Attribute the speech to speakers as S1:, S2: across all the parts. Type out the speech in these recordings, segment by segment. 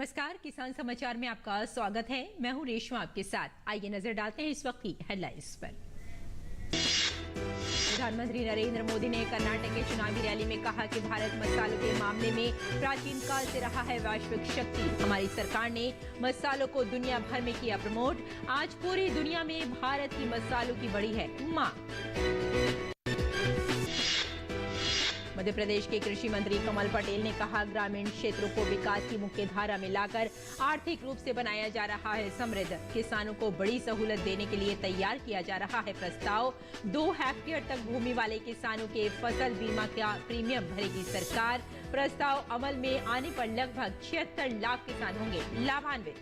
S1: नमस्कार, किसान समाचार में आपका स्वागत है। मैं हूं रेशमा आपके साथ। आइए नजर डालते हैं इस वक्त की हेडलाइंस पर। प्रधानमंत्री नरेंद्र मोदी ने कर्नाटक के चुनावी रैली में कहा कि भारत मसालों के मामले में प्राचीन काल से रहा है वैश्विक शक्ति। हमारी सरकार ने मसालों को दुनिया भर में किया प्रमोट। आज पूरी दुनिया में भारत की मसालों की बड़ी है मांग। मध्य प्रदेश के कृषि मंत्री कमल पटेल ने कहा, ग्रामीण क्षेत्रों को विकास की मुख्य धारा में लाकर आर्थिक रूप से बनाया जा रहा है समृद्ध। किसानों को बड़ी सहूलत देने के लिए तैयार किया जा रहा है प्रस्ताव। 2 हेक्टेयर तक भूमि वाले किसानों के फसल बीमा का प्रीमियम भरेगी सरकार। प्रस्ताव अमल में आने पर लगभग 76 लाख किसान होंगे लाभान्वित।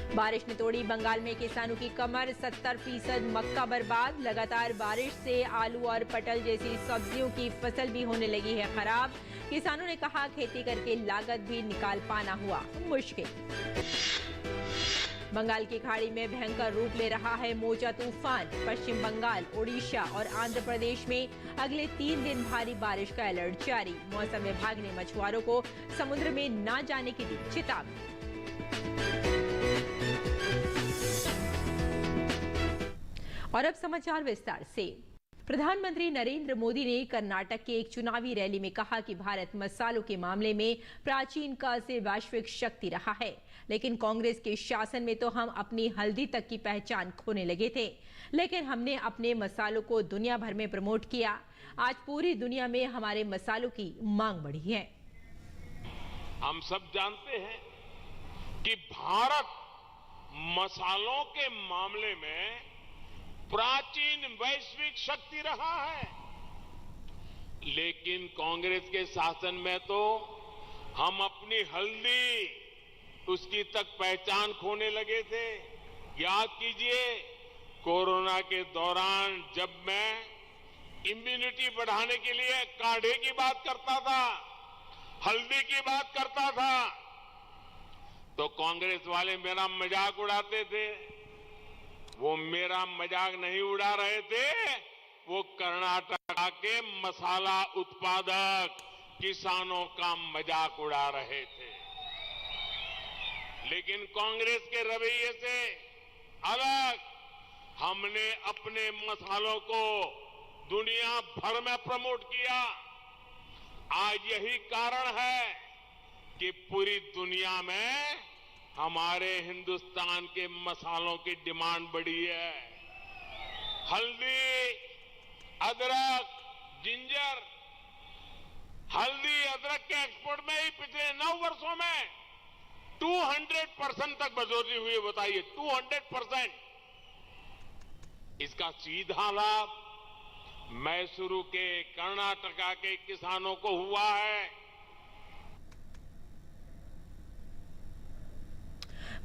S1: बारिश ने तोड़ी बंगाल में किसानों की कमर, 70% मक्का बर्बाद। लगातार बारिश से आलू और पटल जैसी सब्जियों की फसल भी होने लगी है खराब। किसानों ने कहा, खेती करके लागत भी निकाल पाना हुआ मुश्किल। बंगाल की खाड़ी में भयंकर रूप ले रहा है मोजा तूफान। पश्चिम बंगाल, ओडिशा और आंध्र प्रदेश में अगले 3 दिन भारी बारिश का अलर्ट जारी। मौसम विभाग ने मछुआरों को समुद्र में न जाने की दी चेतावनी। और अब समाचार विस्तार से। प्रधानमंत्री नरेंद्र मोदी ने कर्नाटक के एक चुनावी रैली में कहा कि भारत मसालों के मामले में प्राचीन काल से वैश्विक शक्ति रहा है, लेकिन कांग्रेस के शासन में तो हम अपनी हल्दी तक की पहचान खोने लगे थे। लेकिन हमने अपने मसालों को दुनिया भर में प्रमोट किया। आज पूरी दुनिया में हमारे मसालों की मांग बढ़ी है।
S2: हम सब जानते हैं कि भारत मसालों के मामले में प्राचीन वैश्विक शक्ति रहा है, लेकिन कांग्रेस के शासन में तो हम अपनी हल्दी उसकी तक पहचान खोने लगे थे। याद कीजिए, कोरोना के दौरान जब मैं इम्यूनिटी बढ़ाने के लिए काढ़े की बात करता था, हल्दी की बात करता था, तो कांग्रेस वाले मेरा मजाक उड़ाते थे। वो मेरा मजाक नहीं उड़ा रहे थे, वो कर्नाटक के मसाला उत्पादक किसानों का मजाक उड़ा रहे थे। लेकिन कांग्रेस के रवैये से अलग हमने अपने मसालों को दुनिया भर में प्रमोट किया। आज यही कारण है कि पूरी दुनिया में हमारे हिंदुस्तान के मसालों की डिमांड बढ़ी है। हल्दी, अदरक, जिंजर, हल्दी अदरक के एक्सपोर्ट में ही पिछले 9 वर्षों में 200% तक बढ़ोतरी हुई है। बताइए, 200%। इसका सीधा लाभ मैसूरू के कर्नाटका के किसानों को हुआ है।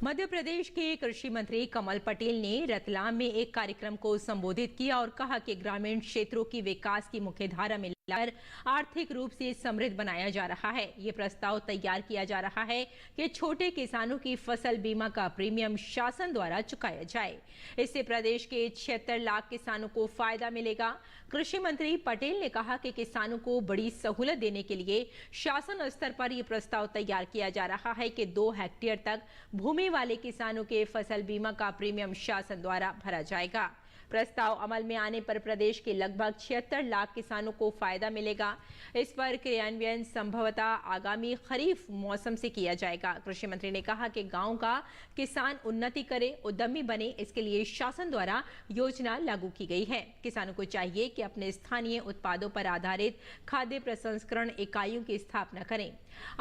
S1: मध्य प्रदेश के कृषि मंत्री कमल पटेल ने रतलाम में एक कार्यक्रम को संबोधित किया और कहा कि ग्रामीण क्षेत्रों की विकास की मुख्य धारा में लाकर आर्थिक रूप से समृद्ध बनाया जा रहा है। ये प्रस्ताव तैयार किया जा रहा है कि छोटे किसानों की फसल बीमा का प्रीमियम शासन द्वारा चुकाया जाए। इससे प्रदेश के 76 लाख किसानों को फायदा मिलेगा। कृषि मंत्री पटेल ने कहा कि किसानों को बड़ी सहूलत देने के लिए शासन स्तर पर यह प्रस्ताव तैयार किया जा रहा है कि 2 हेक्टेयर तक भूमि वाले किसानों के फसल बीमा का प्रीमियम शासन द्वारा भरा जाएगा। प्रस्ताव अमल में आने पर प्रदेश के लगभग 76 लाख किसानों को फायदा मिलेगा। इस पर क्रियान्वयन संभवतः आगामी खरीफ मौसम से किया जाएगा। कृषि मंत्री ने कहा कि गांव का किसान उन्नति करे, उद्यमी बने, इसके लिए शासन द्वारा योजना लागू की गई है। किसानों को चाहिए कि अपने स्थानीय उत्पादों पर आधारित खाद्य प्रसंस्करण इकाइयों की स्थापना करें,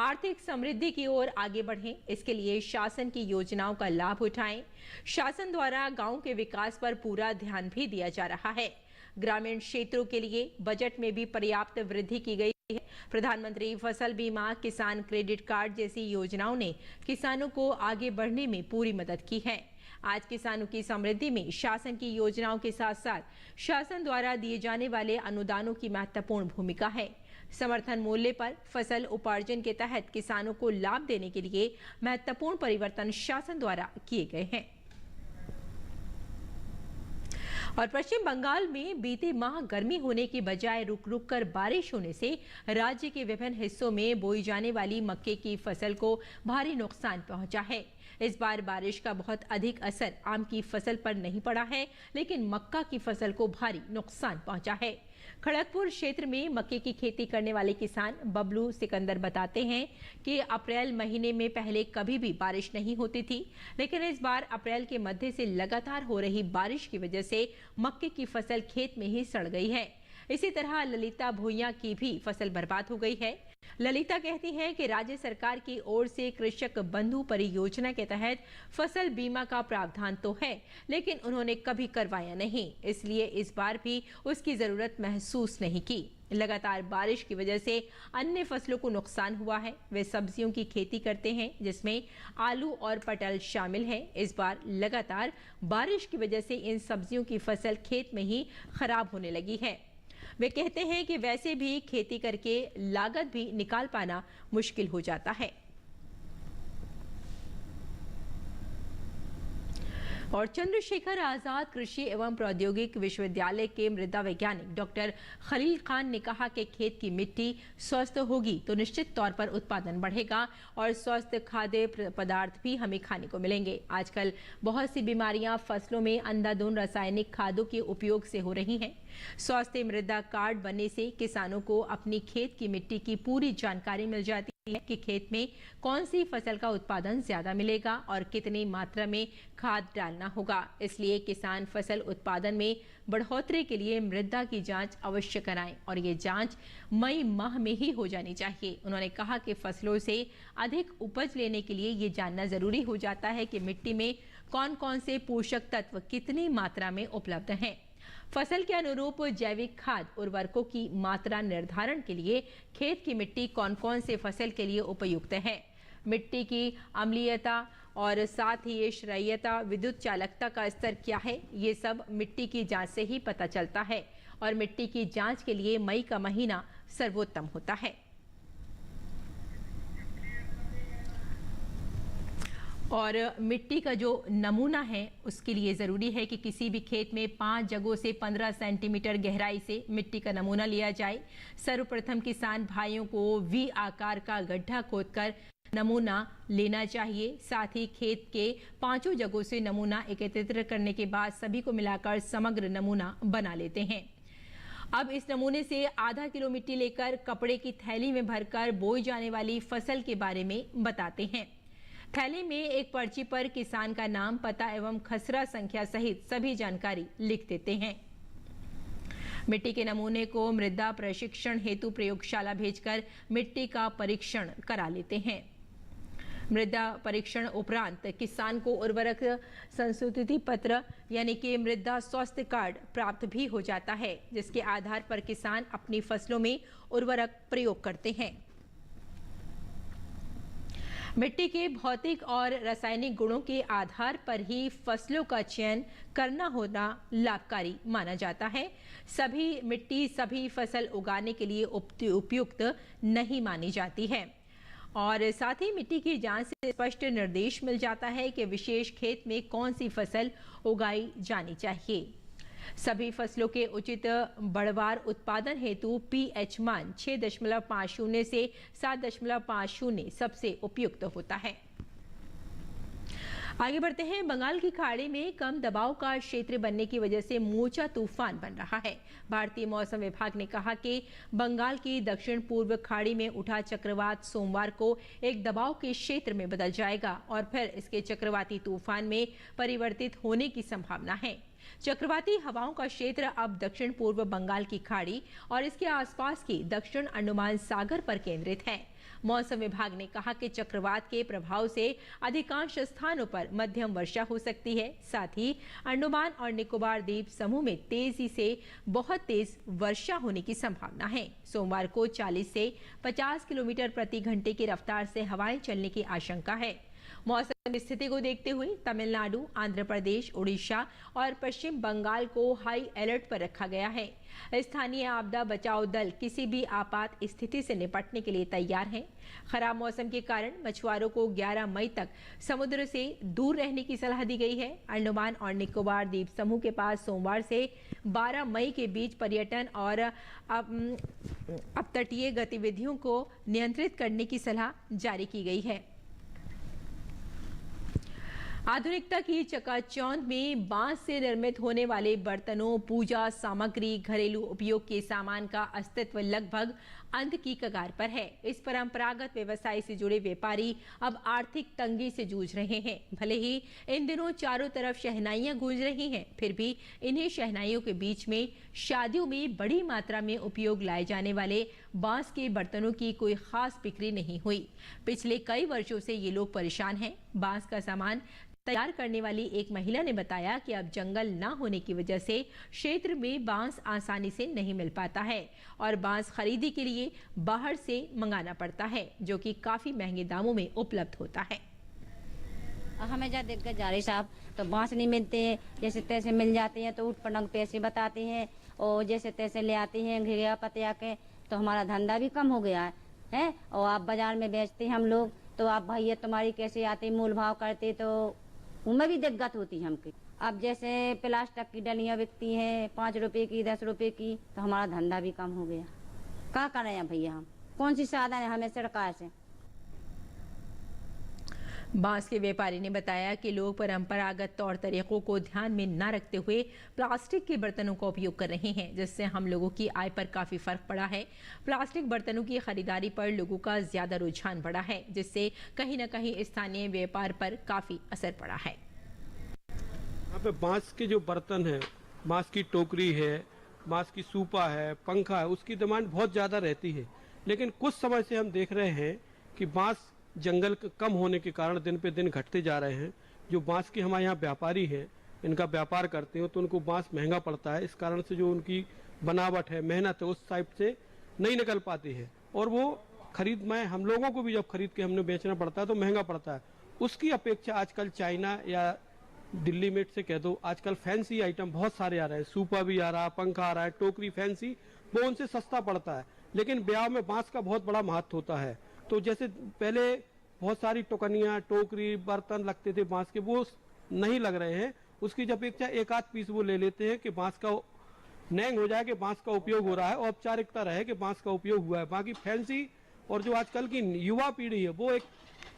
S1: आर्थिक समृद्धि की ओर आगे बढ़ें। इसके लिए शासन की योजनाओं का लाभ उठाएं। शासन द्वारा गांव के विकास पर पूरा ध्यान भी दिया जा रहा है। ग्रामीण क्षेत्रों के लिए बजट में भी पर्याप्त वृद्धि की गई है। प्रधानमंत्री फसल बीमा, किसान क्रेडिट कार्ड जैसी योजनाओं ने किसानों को आगे बढ़ने में पूरी मदद की है। आज किसानों की समृद्धि में शासन की योजनाओं के साथ साथ शासन द्वारा दिए जाने वाले अनुदानों की महत्वपूर्ण भूमिका है। समर्थन मूल्य पर फसल उपार्जन के तहत किसानों को लाभ देने के लिए महत्वपूर्ण परिवर्तन शासन द्वारा किए गए हैं। और पश्चिम बंगाल में बीते माह गर्मी होने की बजाय रुक रुक कर बारिश होने से राज्य के विभिन्न हिस्सों में बोई जाने वाली मक्के की फसल को भारी नुकसान पहुंचा है। इस बार बारिश का बहुत अधिक असर आम की फसल पर नहीं पड़ा है, लेकिन मक्का की फसल को भारी नुकसान पहुंचा है। खड़गपुर क्षेत्र में मक्के की खेती करने वाले किसान बबलू सिकंदर बताते हैं कि अप्रैल महीने में पहले कभी भी बारिश नहीं होती थी, लेकिन इस बार अप्रैल के मध्य से लगातार हो रही बारिश की वजह से मक्के की फसल खेत में ही सड़ गई है। इसी तरह ललिता भुइयां की भी फसल बर्बाद हो गई है। ललिता कहती हैं कि राज्य सरकार की ओर से कृषक बंधु परियोजना के तहत फसल बीमा का प्रावधान तो है, लेकिन उन्होंने कभी करवाया नहीं, इसलिए इस बार भी उसकी जरूरत महसूस नहीं की। लगातार बारिश की वजह से अन्य फसलों को नुकसान हुआ है। वे सब्जियों की खेती करते हैं, जिसमें आलू और पटल शामिल हैं। इस बार लगातार बारिश की वजह से इन सब्जियों की फसल खेत में ही खराब होने लगी है। वे कहते हैं कि वैसे भी खेती करके लागत भी निकाल पाना मुश्किल हो जाता है। और चंद्रशेखर आजाद कृषि एवं प्रौद्योगिक विश्वविद्यालय के मृदा वैज्ञानिक डॉक्टर खलील खान ने कहा कि खेत की मिट्टी स्वस्थ होगी तो निश्चित तौर पर उत्पादन बढ़ेगा और स्वस्थ खाद्य पदार्थ भी हमें खाने को मिलेंगे। आजकल बहुत सी बीमारियां फसलों में अंधाधुंध रासायनिक खादों के उपयोग से हो रही हैं। स्वास्थ्य मृदा कार्ड बनने से किसानों को अपनी खेत की मिट्टी की पूरी जानकारी मिल जाती है कि खेत में कौन सी फसल का उत्पादन ज्यादा मिलेगा और कितनी मात्रा में खाद डालना होगा। इसलिए किसान फसल उत्पादन में बढ़ोतरी के लिए मृदा की जांच अवश्य कराएं और ये जांच मई माह में ही हो जानी चाहिए। उन्होंने कहा कि फसलों से अधिक उपज लेने के लिए ये जानना जरूरी हो जाता है कि मिट्टी में कौन कौन से पोषक तत्व कितनी मात्रा में उपलब्ध हैं। फसल के अनुरूप जैविक खाद उर्वरकों की मात्रा निर्धारण के लिए खेत की मिट्टी कौन कौन से फसल के लिए उपयुक्त है, मिट्टी की अम्लीयता और साथ ही ये क्षारीयता, विद्युत चालकता का स्तर क्या है, ये सब मिट्टी की जांच से ही पता चलता है और मिट्टी की जांच के लिए मई का महीना सर्वोत्तम होता है। और मिट्टी का जो नमूना है उसके लिए ज़रूरी है कि किसी भी खेत में 5 जगहों से 15 सेंटीमीटर गहराई से मिट्टी का नमूना लिया जाए। सर्वप्रथम किसान भाइयों को वी आकार का गड्ढा खोदकर नमूना लेना चाहिए। साथ ही खेत के 5 जगहों से नमूना एकत्रित करने के बाद सभी को मिलाकर समग्र नमूना बना लेते हैं। अब इस नमूने से आधा किलो मिट्टी लेकर कपड़े की थैली में भरकर बोई जाने वाली फसल के बारे में बताते हैं। थैली में एक पर्ची पर किसान का नाम, पता एवं खसरा संख्या सहित सभी जानकारी लिख देते हैं। मिट्टी के नमूने को मृदा प्रशिक्षण हेतु प्रयोगशाला भेजकर मिट्टी का परीक्षण करा लेते हैं। मृदा परीक्षण उपरांत किसान को उर्वरक संस्तुति पत्र यानी कि मृदा स्वास्थ्य कार्ड प्राप्त भी हो जाता है, जिसके आधार पर किसान अपनी फसलों में उर्वरक प्रयोग करते हैं। मिट्टी के भौतिक और रासायनिक गुणों के आधार पर ही फसलों का चयन करना होना लाभकारी माना जाता है। सभी मिट्टी सभी फसल उगाने के लिए उपयुक्त नहीं मानी जाती है और साथ ही मिट्टी की जांच से स्पष्ट निर्देश मिल जाता है कि विशेष खेत में कौन सी फसल उगाई जानी चाहिए। सभी फसलों के उचित बढ़वार उत्पादन हेतु पीएच मान 6.50 से 7.50 सबसे उपयुक्त होता है। आगे बढ़ते हैं। बंगाल की खाड़ी में कम दबाव का क्षेत्र बनने की वजह से मोचा तूफान बन रहा है। भारतीय मौसम विभाग ने कहा कि बंगाल की दक्षिण पूर्व खाड़ी में उठा चक्रवात सोमवार को एक दबाव के क्षेत्र में बदल जाएगा और फिर इसके चक्रवाती तूफान में परिवर्तित होने की संभावना है। चक्रवाती हवाओं का क्षेत्र अब दक्षिण पूर्व बंगाल की खाड़ी और इसके आसपास की दक्षिण अंडमान सागर पर केंद्रित है। मौसम विभाग ने कहा कि चक्रवात के प्रभाव से अधिकांश स्थानों पर मध्यम वर्षा हो सकती है। साथ ही अंडमान और निकोबार द्वीप समूह में तेजी से बहुत तेज वर्षा होने की संभावना है। सोमवार को 40 से 50 किलोमीटर प्रति घंटे की रफ्तार से हवाएं चलने की आशंका है। मौसम मौसम स्थिति को देखते हुए तमिलनाडु, आंध्र प्रदेश, उड़ीसा और पश्चिम बंगाल को हाई अलर्ट पर रखा गया है। स्थानीय आपदा बचाव दल किसी भी आपात स्थिति से निपटने के लिए तैयार हैं। खराब मौसम के कारण मछुआरों को 11 मई तक समुद्र से दूर रहने की सलाह दी गई है। अंडमान और निकोबार द्वीप समूह के पास सोमवार से 12 मई के बीच पर्यटन और अपतटीय गतिविधियों को नियंत्रित करने की सलाह जारी की गई है। आधुनिकता की चकाचौंध में बांस से निर्मित होने वाले बर्तनों, पूजा सामग्री, घरेलू उपयोग के सामान का अस्तित्व लगभग अंत की कगार पर है। इस परंपरागत व्यवसाय से जुड़े व्यापारी अब आर्थिक तंगी से जूझ रहे हैं। भले ही इन दिनों चारों तरफ शहनाइयां गूंज रही हैं, फिर भी इन्हीं शहनाइयों के बीच में शादियों में बड़ी मात्रा में उपयोग लाए जाने वाले बांस के बर्तनों की कोई खास बिक्री नहीं हुई। पिछले कई वर्षों से ये लोग परेशान हैं। बांस का सामान तैयार करने वाली एक महिला ने बताया कि अब जंगल न होने की वजह से क्षेत्र में बांस आसानी से नहीं मिल पाता है और बांस खरीदी के लिए बाहर से मंगाना पड़ता है, जो कि काफी महंगे दामों में उपलब्ध होता है।
S3: हमें जा देख कर जा रही साहब, तो बांस नहीं मिलते हैं, जैसे तैसे मिल जाते हैं तो उठ पटंग पैसे बताते हैं और जैसे तैसे ले आते हैं घिरिया पतिया के, तो हमारा धंधा भी कम हो गया है। और आप बाजार में बेचते हैं हम लोग, तो आप भैया तुम्हारी कैसे आते मोल भाव करते, तो उनमें भी दिक्कत होती है हमकी। अब जैसे प्लास्टिक की डलियां बिकती हैं 5 रुपए की, 10 रुपए की, तो हमारा धंधा भी कम हो गया। क्या करें हैं भैया, हम कौन सी साधन है हमें सरकार से।
S1: बांस के व्यापारी ने बताया कि लोग परंपरागत तौर तरीकों को ध्यान में न रखते हुए प्लास्टिक के बर्तनों का उपयोग कर रहे हैं, जिससे हम लोगों की आय पर काफी फर्क पड़ा है। प्लास्टिक बर्तनों की खरीदारी पर लोगों का ज्यादा रुझान बढ़ा है, जिससे कहीं न कहीं स्थानीय व्यापार पर काफी असर पड़ा है।
S4: यहाँ पे बांस के जो बर्तन है, बांस की टोकरी है, बांस की सूपा है, पंखा है, उसकी डिमांड बहुत ज्यादा रहती है। लेकिन कुछ समय से हम देख रहे हैं कि बांस जंगल कम होने के कारण दिन पे दिन घटते जा रहे हैं। जो बांस के हमारे यहाँ व्यापारी हैं, इनका व्यापार करते हो तो उनको बांस महंगा पड़ता है। इस कारण से जो उनकी बनावट है, मेहनत है, उस टाइप से नहीं निकल पाती है और वो खरीद में हम लोगों को भी जब खरीद के हमने बेचना पड़ता है तो महंगा पड़ता है। उसकी अपेक्षा आजकल चाइना या दिल्ली मेट से कह दो, आजकल फैंसी आइटम बहुत सारे आ रहे हैं। सूपा भी आ रहा है, पंखा आ रहा है, टोकरी फैंसी, वो उनसे सस्ता पड़ता है। लेकिन ब्याह में बांस का बहुत बड़ा महत्व होता है। तो जैसे पहले बहुत सारी टोकनियां, टोकरी, बर्तन लगते थे बांस के, वो नहीं लग रहे हैं। उसकी जब अपेक्षा एक आध पीस वो ले लेते हैं कि बांस का नैंग हो जाए कि बांस का उपयोग हो रहा है और औपचारिकता रहे कि बांस का उपयोग हुआ है। बाकी फैंसी और जो आजकल की युवा पीढ़ी है वो एक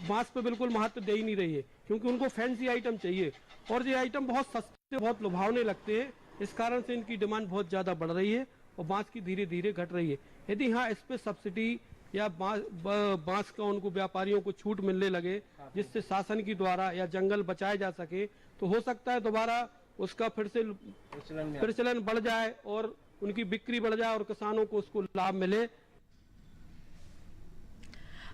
S4: बांस पे बिल्कुल महत्व दे ही नहीं रही है, क्योंकि उनको फैंसी आइटम चाहिए और ये आइटम बहुत सस्ते, बहुत लुभावने लगते हैं। इस कारण से इनकी डिमांड बहुत ज्यादा बढ़ रही है और बांस की धीरे धीरे घट रही है। यदि हाँ इस पे सब्सिडी या बांस का उनको व्यापारियों को छूट मिलने लगे, जिससे शासन की द्वारा या जंगल बचाए जा सके, तो हो सकता है दोबारा उसका फिर से प्रचलन बढ़ जाए और उनकी बिक्री बढ़ जाए और किसानों को उसको लाभ मिले।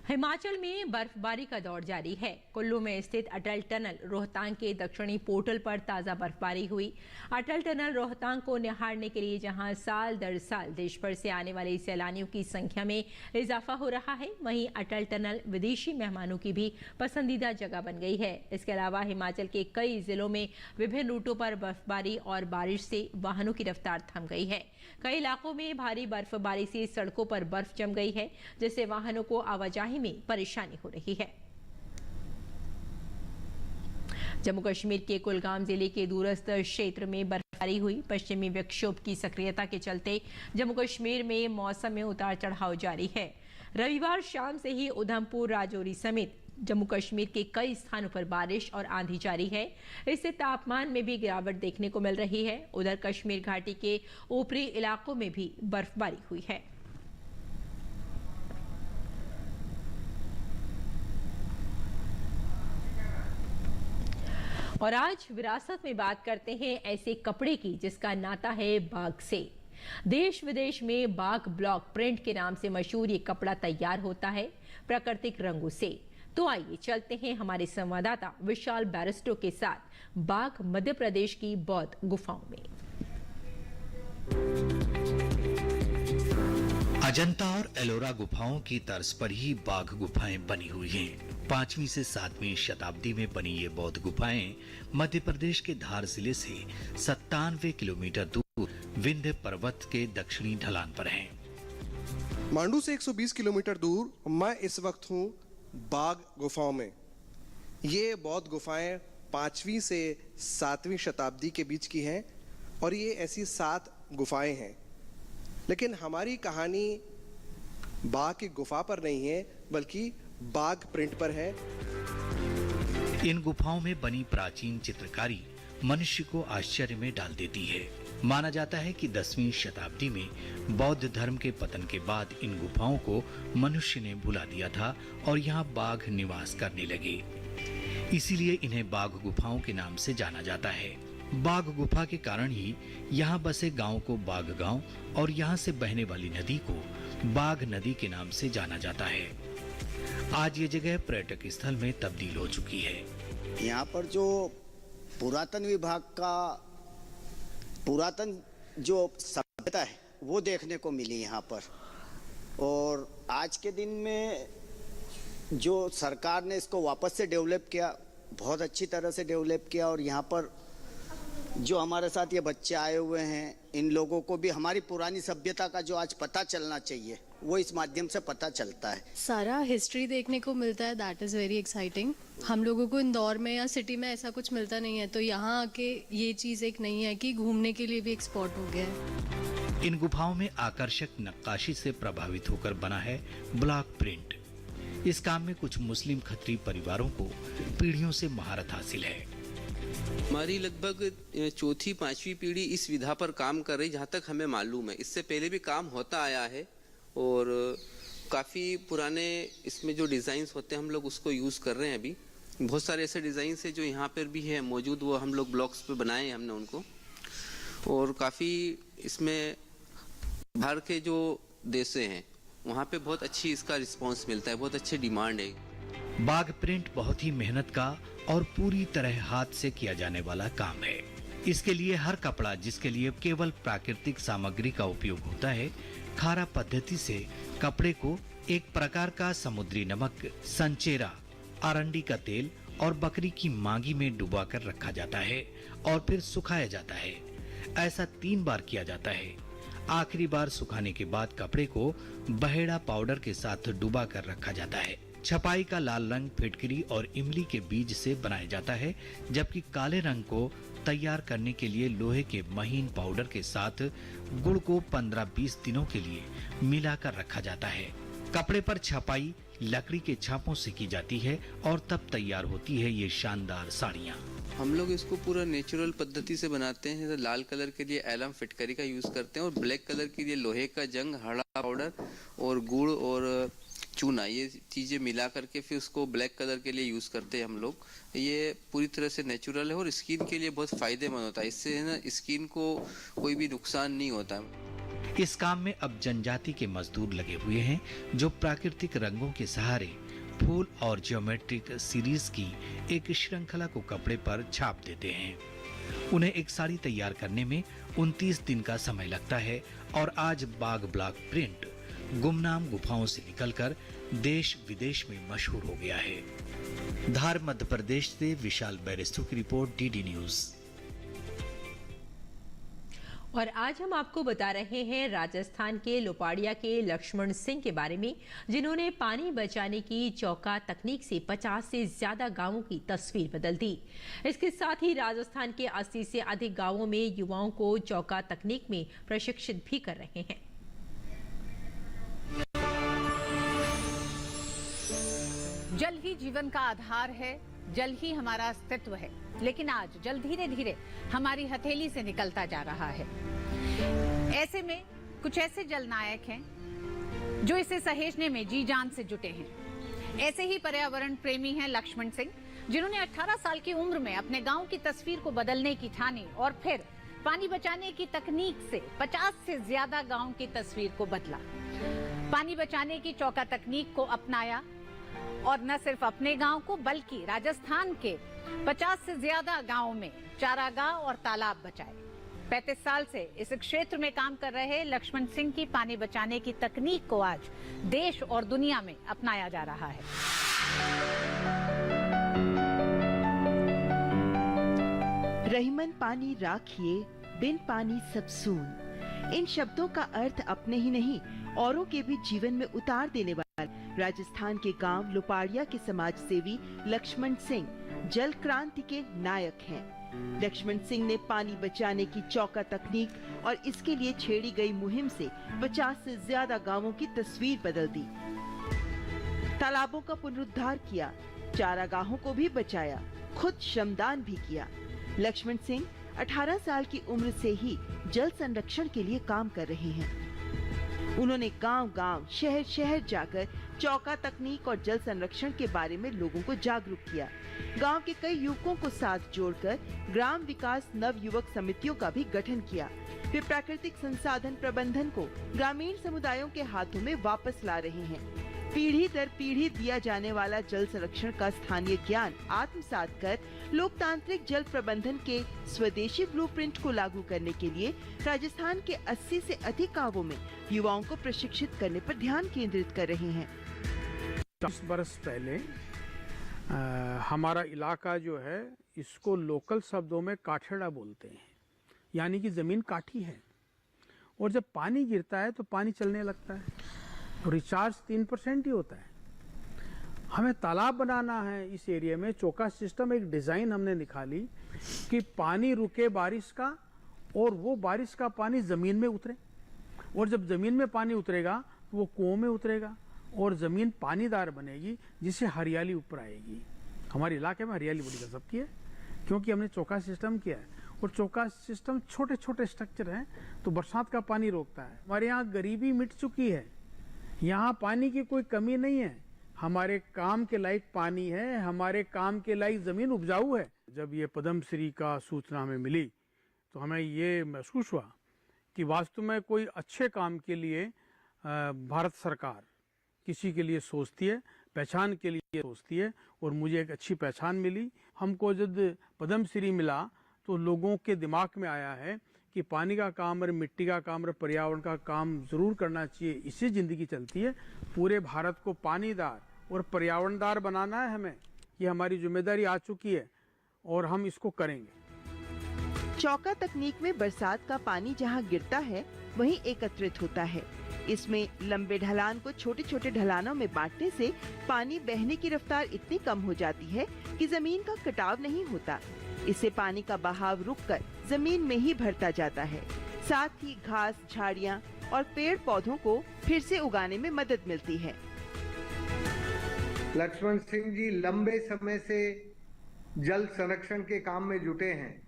S1: हिमाचल में बर्फबारी का दौर जारी है। कुल्लू में स्थित अटल टनल रोहतांग के दक्षिणी पोर्टल पर ताजा बर्फबारी हुई। अटल टनल रोहतांग को निहारने के लिए जहां साल दर साल देश भर से आने वाले सैलानियों की संख्या में इजाफा हो रहा है, वहीं अटल टनल विदेशी मेहमानों की भी पसंदीदा जगह बन गई है। इसके अलावा हिमाचल के कई जिलों में विभिन्न रूटों पर बर्फबारी और बारिश से वाहनों की रफ्तार थम गई है। कई इलाकों में भारी बर्फबारी से सड़कों पर बर्फ जम गई है, जिससे वाहनों को आवाजाही में परेशानी हो रही है। जम्मू कश्मीर के कुलगाम जिले के दूरस्थ क्षेत्र में बर्फबारी हुई। पश्चिमी विक्षोभ की सक्रियता के चलते जम्मू कश्मीर में मौसम में उतार चढ़ाव जारी है। रविवार शाम से ही उधमपुर, राजौरी समेत जम्मू कश्मीर के कई स्थानों पर बारिश और आंधी जारी है। इससे तापमान में भी गिरावट देखने को मिल रही है। उधर कश्मीर घाटी के ऊपरी इलाकों में भी बर्फबारी हुई है। और आज विरासत में बात करते हैं ऐसे कपड़े की जिसका नाता है बाघ से। देश विदेश में बाघ ब्लॉक प्रिंट के नाम से मशहूर ये कपड़ा तैयार होता है प्राकृतिक रंगों से। तो आइए चलते हैं हमारे संवाददाता विशाल बैरिस्टो के साथ बाघ मध्य प्रदेश की बौद्ध गुफाओं में।
S5: अजंता और एलोरा गुफाओं की तर्ज पर ही बाघ गुफाएं बनी हुई हैं। 5वीं से 7वीं शताब्दी में बनी ये बौद्ध गुफाएं मध्य प्रदेश के धार जिले से 97 किलोमीटर दूर विंध्य पर्वत के दक्षिणी ढलान पर हैं।
S6: मांडू से 120 किलोमीटर दूर मैं इस वक्त हूँ बाघ गुफाओं में। ये बौद्ध गुफाएं 5वीं से 7वीं शताब्दी के बीच की हैं और ये ऐसी 7 गुफाएं हैं। लेकिन हमारी कहानी बाघ की गुफा पर नहीं है, बल्कि बाघ प्रिंट पर है।
S5: इन गुफाओं में बनी प्राचीन चित्रकारी मनुष्य को आश्चर्य में डाल देती है। माना जाता है कि 10वीं शताब्दी में बौद्ध धर्म के पतन के बाद इन गुफाओं को मनुष्य ने भुला दिया था और यहाँ बाघ निवास करने लगे। इसीलिए इन्हें बाघ गुफाओं के नाम से जाना जाता है। बाघ गुफा के कारण ही यहाँ बसे गांव को बाघ गांव और यहाँ से बहने वाली नदी को बाघ नदी के नाम से जाना जाता है। आज ये जगह पर्यटक स्थल में तब्दील हो चुकी है।
S7: यहाँ पर जो पुरातन विभाग का पुरातन जो सभ्यता है वो देखने को मिली यहाँ पर, और आज के दिन में जो सरकार ने इसको वापस से डेवलप किया, बहुत अच्छी तरह से डेवलप किया। और यहाँ पर जो हमारे साथ ये बच्चे आए हुए हैं, इन लोगों को भी हमारी पुरानी सभ्यता का जो आज पता चलना चाहिए वो इस माध्यम से पता चलता है।
S8: सारा हिस्ट्री देखने को मिलता है, दैट इज़ वेरी एक्साइटिंग। हम लोगों को इंदौर में या सिटी में ऐसा कुछ मिलता नहीं है, तो यहाँ आके ये चीज़ एक नहीं है कि घूमने के लिए भी एक स्पॉट हो गया है।
S5: इन गुफाओं में आकर्षक नक्काशी से प्रभावित होकर बना है ब्लॉक प्रिंट। इस काम में कुछ मुस्लिम खत्री परिवारों को पीढ़ियों से महारत हासिल है।
S9: हमारी लगभग चौथी 5वीं पीढ़ी इस विधा पर काम कर रही, जहाँ तक हमें मालूम है। इससे पहले भी काम होता आया है और काफ़ी पुराने इसमें जो डिज़ाइंस होते हैं हम लोग उसको यूज़ कर रहे हैं। अभी बहुत सारे ऐसे डिज़ाइंस है जो यहाँ पर भी है मौजूद, वो हम लोग ब्लॉक्स पे बनाए हैं हमने उनको। और काफ़ी इसमें बाहर के जो देशे हैं वहाँ पे बहुत अच्छी इसका रिस्पांस मिलता है, बहुत अच्छी डिमांड है।
S5: बाघ प्रिंट बहुत ही मेहनत का और पूरी तरह हाथ से किया जाने वाला काम है। इसके लिए हर कपड़ा, जिसके लिए केवल प्राकृतिक सामग्री का उपयोग होता है, खारा पद्धति से कपड़े को एक प्रकार का समुद्री नमक, संचेरा, अरंडी का तेल और बकरी की मांगी में डुबाकर रखा जाता है और फिर सुखाया जाता है। ऐसा 3 बार किया जाता है। आखिरी बार सुखाने के बाद कपड़े को बहेड़ा पाउडर के साथ डुबा कर रखा जाता है। छपाई का लाल रंग फिटकरी और इमली के बीज से बनाया जाता है, जबकि काले रंग को तैयार करने के लिए लोहे के महीन पाउडर के साथ गुड़ को 15-20 दिनों के लिए मिलाकर रखा जाता है। कपड़े पर छपाई लकड़ी के छापों से की जाती है और तब तैयार होती है ये शानदार साड़ियाँ।
S9: हम लोग इसको पूरा नेचुरल पद्धति से बनाते हैं। तो लाल कलर के लिए एलम फिटकरी का यूज़ करते हैं और ब्लैक कलर के लिए लोहे का जंग, हरा पाउडर और गुड़ और चूना, ये चीज़ें मिला करके फिर उसको ब्लैक कलर के लिए यूज़ करते हैं हम लोग। ये पूरी तरह से नेचुरल है और स्किन के लिए बहुत फ़ायदेमंद होता है। इससे ना स्किन को कोई भी नुकसान नहीं होता।
S5: इस काम में अब जनजाति के मजदूर लगे हुए हैं, जो प्राकृतिक रंगों के सहारे फूल और ज्योमेट्रिक सीरीज की एक श्रृंखला को कपड़े पर छाप देते हैं। उन्हें एक साड़ी तैयार करने में 29 दिन का समय लगता है और आज बाघ ब्लॉक प्रिंट गुमनाम गुफाओं से निकलकर देश विदेश में मशहूर हो गया है। धार मध्य प्रदेश से विशाल बैरिस्टो की रिपोर्ट, डीडी न्यूज।
S1: और आज हम आपको बता रहे हैं राजस्थान के लोपाड़िया के लक्ष्मण सिंह के बारे में, जिन्होंने पानी बचाने की चौका तकनीक से 50 से ज्यादा गांवों की तस्वीर बदल दी। इसके साथ ही राजस्थान के 80 से अधिक गांवों में युवाओं को चौका तकनीक में प्रशिक्षित भी कर रहे हैं।
S10: जल ही जीवन का आधार है, जल ही हमारा अस्तित्व है, लेकिन आज जल धीरे धीरे हमारी हथेली से निकलता जा रहा है। ऐसे में कुछ ऐसे जल नायक हैं जो इसे सहेजने में जी जान से जुटे हैं। ऐसे ही पर्यावरण प्रेमी हैं लक्ष्मण सिंह, जिन्होंने 18 साल की उम्र में अपने गांव की तस्वीर को बदलने की ठानी और फिर पानी बचाने की तकनीक से 50 से ज्यादा गांव की तस्वीर को बदला। पानी बचाने की चौका तकनीक को अपनाया और न सिर्फ अपने गांव को बल्कि राजस्थान के 50 से ज्यादा गांवों में चारागाह और तालाब बचाए। 35 साल से इस क्षेत्र में काम कर रहे लक्ष्मण सिंह की पानी बचाने की तकनीक को आज देश और दुनिया में अपनाया जा रहा है।
S11: रहीमन पानी राखिए, बिन पानी सब सून। इन शब्दों का अर्थ अपने ही नहीं औरों के भी जीवन में उतार देने वाले राजस्थान के गांव लोपाड़िया के समाज सेवी लक्ष्मण सिंह जल क्रांति के नायक हैं। लक्ष्मण सिंह ने पानी बचाने की चौका तकनीक और इसके लिए छेड़ी गई मुहिम से 50 से ज्यादा गांवों की तस्वीर बदल दी। तालाबों का पुनरुद्धार किया, चारागाहों को भी बचाया, खुद श्रमदान भी किया। लक्ष्मण सिंह 18 साल की उम्र से ही जल संरक्षण के लिए काम कर रहे हैं। उन्होंने गांव-गांव, शहर-शहर जाकर चौका तकनीक और जल संरक्षण के बारे में लोगों को जागरूक किया। गांव के कई युवकों को साथ जोड़कर ग्राम विकास नव युवक समितियों का भी गठन किया। वे प्राकृतिक संसाधन प्रबंधन को ग्रामीण समुदायों के हाथों में वापस ला रहे हैं। पीढ़ी दर पीढ़ी दिया जाने वाला जल संरक्षण का स्थानीय ज्ञान आत्मसात कर लोकतांत्रिक जल प्रबंधन के स्वदेशी ब्लूप्रिंट को लागू करने के लिए राजस्थान के 80 से अधिक गांवों में युवाओं को प्रशिक्षित करने पर ध्यान केंद्रित कर रहे हैं।
S4: 10 बरस पहले हमारा इलाका जो है इसको लोकल शब्दों में काठेड़ा बोलते हैं, यानी कि जमीन काठी है और जब पानी गिरता है तो पानी चलने लगता है। रिचार्ज 3% ही होता है। हमें तालाब बनाना है इस एरिया में, चौका सिस्टम एक डिजाइन हमने निकाली कि पानी रुके बारिश का और वो बारिश का पानी जमीन में उतरे, और जब जमीन में पानी उतरेगा तो वो कुओं में उतरेगा और जमीन पानीदार बनेगी, जिससे हरियाली ऊपर आएगी। हमारे इलाके में हरियाली बड़ी गजब की है क्योंकि हमने चौका सिस्टम किया है और चौका सिस्टम छोटे छोटे स्ट्रक्चर हैं तो बरसात का पानी रोकता है। हमारे यहाँ गरीबी मिट चुकी है, यहाँ पानी की कोई कमी नहीं है, हमारे काम के लायक पानी है, हमारे काम के लायक जमीन उपजाऊ है। जब ये पद्मश्री का सूचना हमें मिली तो हमें ये महसूस हुआ कि वास्तव में कोई अच्छे काम के लिए भारत सरकार किसी के लिए सोचती है, पहचान के लिए सोचती है, और मुझे एक अच्छी पहचान मिली। हमको जब पद्मश्री मिला तो लोगों के दिमाग में आया है कि पानी का काम और मिट्टी का काम और पर्यावरण का काम जरूर करना चाहिए, इससे जिंदगी चलती है। पूरे भारत को पानीदार और पर्यावरणदार बनाना है हमें, ये हमारी जिम्मेदारी आ चुकी है और हम इसको करेंगे।
S11: चौका तकनीक में बरसात का पानी जहां गिरता है वहीं एकत्रित होता है। इसमें लंबे ढलान को छोटे छोटे ढलानों में बांटने से पानी बहने की रफ्तार इतनी कम हो जाती है कि जमीन का कटाव नहीं होता। इससे पानी का बहाव रुककर जमीन में ही भरता जाता है। साथ ही घास, झाड़ियां और पेड़ पौधों को फिर से उगाने में मदद मिलती है।
S12: लक्ष्मण सिंह जी लंबे समय से जल संरक्षण के काम में जुटे हैं।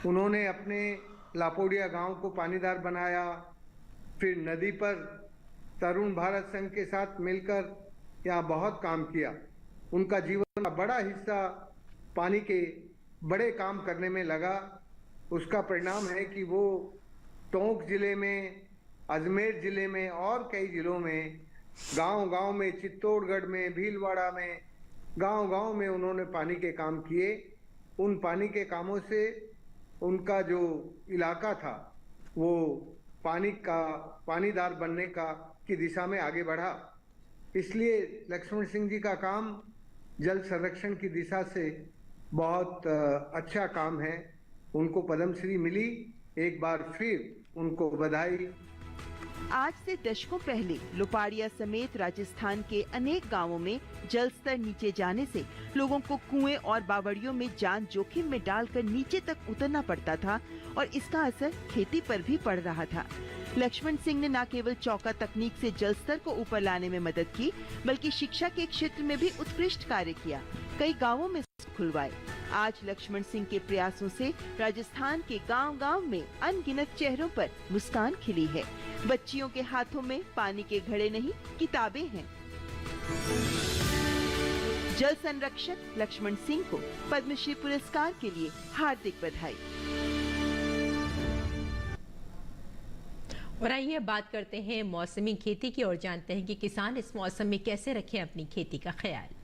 S12: उन्होंने अपने लापोड़िया गांव को पानीदार बनाया, फिर नदी पर तरुण भारत संघ के साथ मिलकर यहाँ बहुत काम किया। उनका जीवन का बड़ा हिस्सा पानी के बड़े काम करने में लगा। उसका परिणाम है कि वो टोंक जिले में, अजमेर जिले में और कई जिलों में, गांव-गांव में, चित्तौड़गढ़ में, भीलवाड़ा में, गांव-गांव में उन्होंने पानी के काम किए। उन पानी के कामों से उनका जो इलाका था वो पानीदार बनने की दिशा में आगे बढ़ा। इसलिए लक्ष्मण सिंह जी का काम जल संरक्षण की दिशा से बहुत अच्छा काम है। उनको पद्मश्री मिली, एक बार फिर उनको बधाई।
S11: आज से दशकों पहले लोपाड़िया समेत राजस्थान के अनेक गांवों में जल स्तर नीचे जाने से लोगों को कुएं और बावड़ियों में जान जोखिम में डालकर नीचे तक उतरना पड़ता था और इसका असर खेती पर भी पड़ रहा था। लक्ष्मण सिंह ने न केवल चौका तकनीक से जल स्तर को ऊपर लाने में मदद की, बल्कि शिक्षा के क्षेत्र में भी उत्कृष्ट कार्य किया। कई गांवों में खुलवाए। आज लक्ष्मण सिंह के प्रयासों से राजस्थान के गांव-गांव में अनगिनत चेहरों पर मुस्कान खिली है। बच्चियों के हाथों में पानी के घड़े नहीं, किताबें हैं। जल संरक्षक लक्ष्मण सिंह को पद्मश्री पुरस्कार के लिए हार्दिक बधाई।
S1: और आइए बात करते हैं मौसमी खेती की और जानते हैं कि किसान इस मौसम में कैसे रखें अपनी खेती का ख्याल।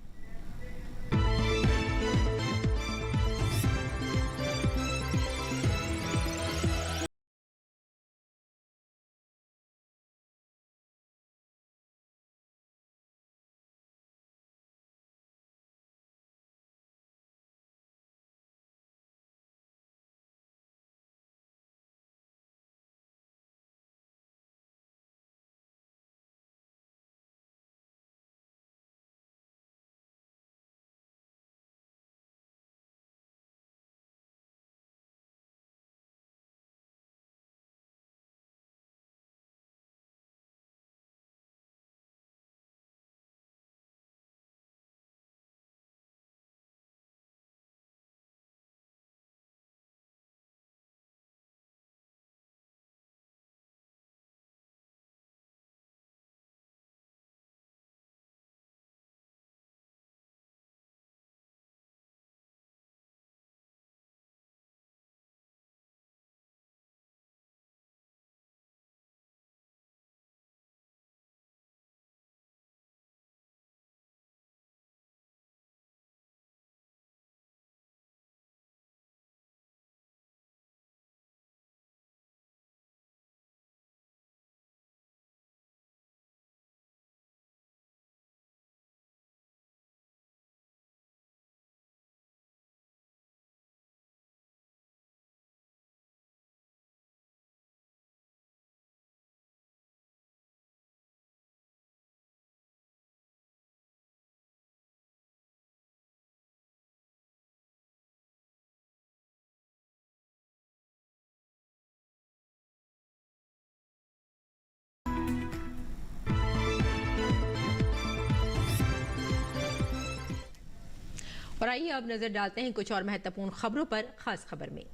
S1: और आइए अब नजर डालते हैं कुछ और महत्वपूर्ण खबरों पर। खास खबर में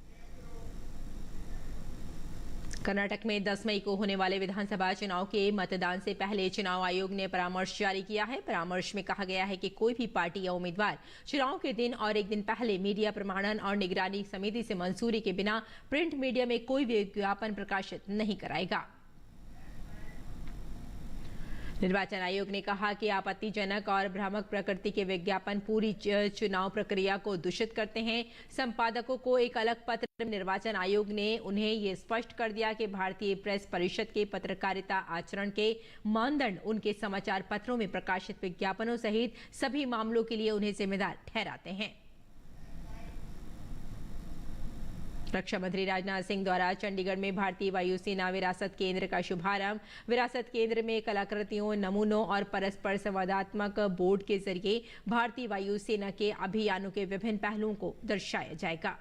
S1: कर्नाटक में 10 मई को होने वाले विधानसभा चुनाव के मतदान से पहले चुनाव आयोग ने परामर्श जारी किया है। परामर्श में कहा गया है कि कोई भी पार्टी या उम्मीदवार चुनाव के दिन और एक दिन पहले मीडिया प्रमाणन और निगरानी समिति से मंजूरी के बिना प्रिंट मीडिया में कोई विज्ञापन प्रकाशित नहीं कराएगा। निर्वाचन आयोग ने कहा कि आपत्तिजनक और भ्रामक प्रकृति के विज्ञापन पूरी चुनाव प्रक्रिया को दूषित करते हैं। संपादकों को एक अलग पत्र में निर्वाचन आयोग ने उन्हें ये स्पष्ट कर दिया कि भारतीय प्रेस परिषद के पत्रकारिता आचरण के मानदंड उनके समाचार पत्रों में प्रकाशित विज्ञापनों सहित सभी मामलों के लिए उन्हें जिम्मेदार ठहराते हैं। रक्षा मंत्री राजनाथ सिंह द्वारा चंडीगढ़ में भारतीय वायुसेना विरासत केंद्र का शुभारंभ। विरासत केंद्र में कलाकृतियों, नमूनों और परस्पर संवादात्मक बोर्ड के जरिए भारतीय वायुसेना के अभियानों के विभिन्न पहलुओं को दर्शाया जाएगा।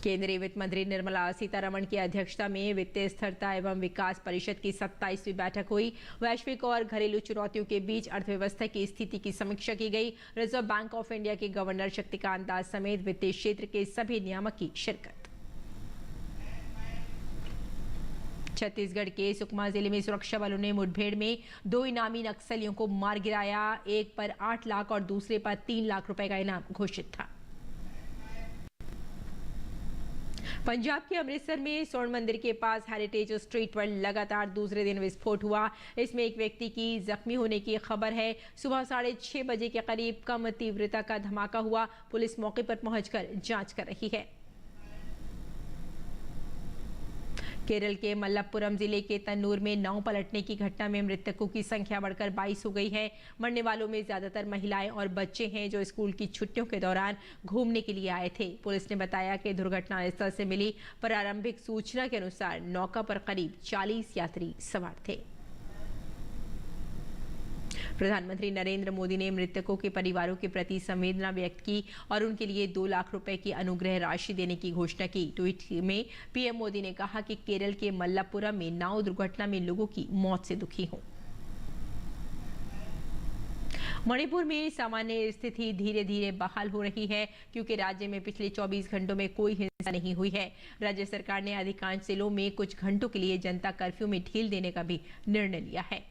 S1: केंद्रीय वित्त मंत्री निर्मला सीतारमण की अध्यक्षता में वित्तीय स्थिरता एवं विकास परिषद की 27वीं बैठक हुई। वैश्विक और घरेलू चुनौतियों के बीच अर्थव्यवस्था की स्थिति की समीक्षा की गई। रिजर्व बैंक ऑफ इंडिया के गवर्नर शक्तिकांत दास समेत वित्तीय क्षेत्र के सभी नियामक की शिरकत। छत्तीसगढ़ के सुकमा जिले में सुरक्षा बलों ने मुठभेड़ में 2 इनामी नक्सलियों को मार गिराया। एक पर 8 लाख और दूसरे पर 3 लाख रुपए का इनाम घोषित था। पंजाब के अमृतसर में स्वर्ण मंदिर के पास हेरिटेज स्ट्रीट पर लगातार दूसरे दिन विस्फोट हुआ। इसमें एक व्यक्ति की जख्मी होने की खबर है। सुबह 6:30 बजे के करीब कम तीव्रता का धमाका हुआ। पुलिस मौके पर पहुंचकर जांच कर रही है। केरल के मलप्पुरम जिले के तन्नूर में नाव पलटने की घटना में मृतकों की संख्या बढ़कर 22 हो गई है। मरने वालों में ज्यादातर महिलाएं और बच्चे हैं जो स्कूल की छुट्टियों के दौरान घूमने के लिए आए थे। पुलिस ने बताया कि दुर्घटना स्थल से मिली प्रारंभिक सूचना के अनुसार नौका पर करीब 40 यात्री सवार थे। प्रधानमंत्री नरेंद्र मोदी ने मृतकों के परिवारों के प्रति संवेदना व्यक्त की और उनके लिए 2 लाख रुपए की अनुग्रह राशि देने की घोषणा की। ट्वीट में पीएम मोदी ने कहा कि केरल के मलप्पुरम में नाव दुर्घटना में लोगों की मौत से दुखी हूं। मणिपुर में सामान्य स्थिति धीरे धीरे बहाल हो रही है क्योंकि राज्य में पिछले 24 घंटों में कोई हिंसा नहीं हुई है। राज्य सरकार ने अधिकांश जिलों में कुछ घंटों के लिए जनता कर्फ्यू में ढील देने का भी निर्णय लिया है।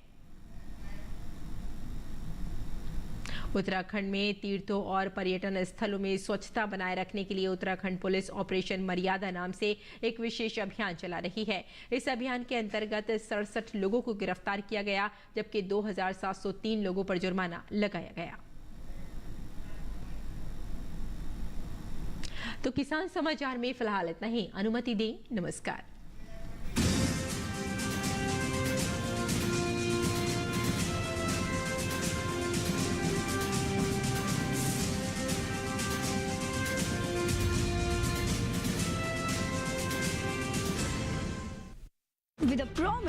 S1: उत्तराखंड में तीर्थों और पर्यटन स्थलों में स्वच्छता बनाए रखने के लिए उत्तराखंड पुलिस ऑपरेशन मर्यादा नाम से एक विशेष अभियान चला रही है। इस अभियान के अंतर्गत 67 लोगों को गिरफ्तार किया गया जबकि 2703 लोगों पर जुर्माना लगाया गया। तो किसान समाचार में फिलहाल इतना ही। अनुमति दें। नमस्कार।
S13: With a promise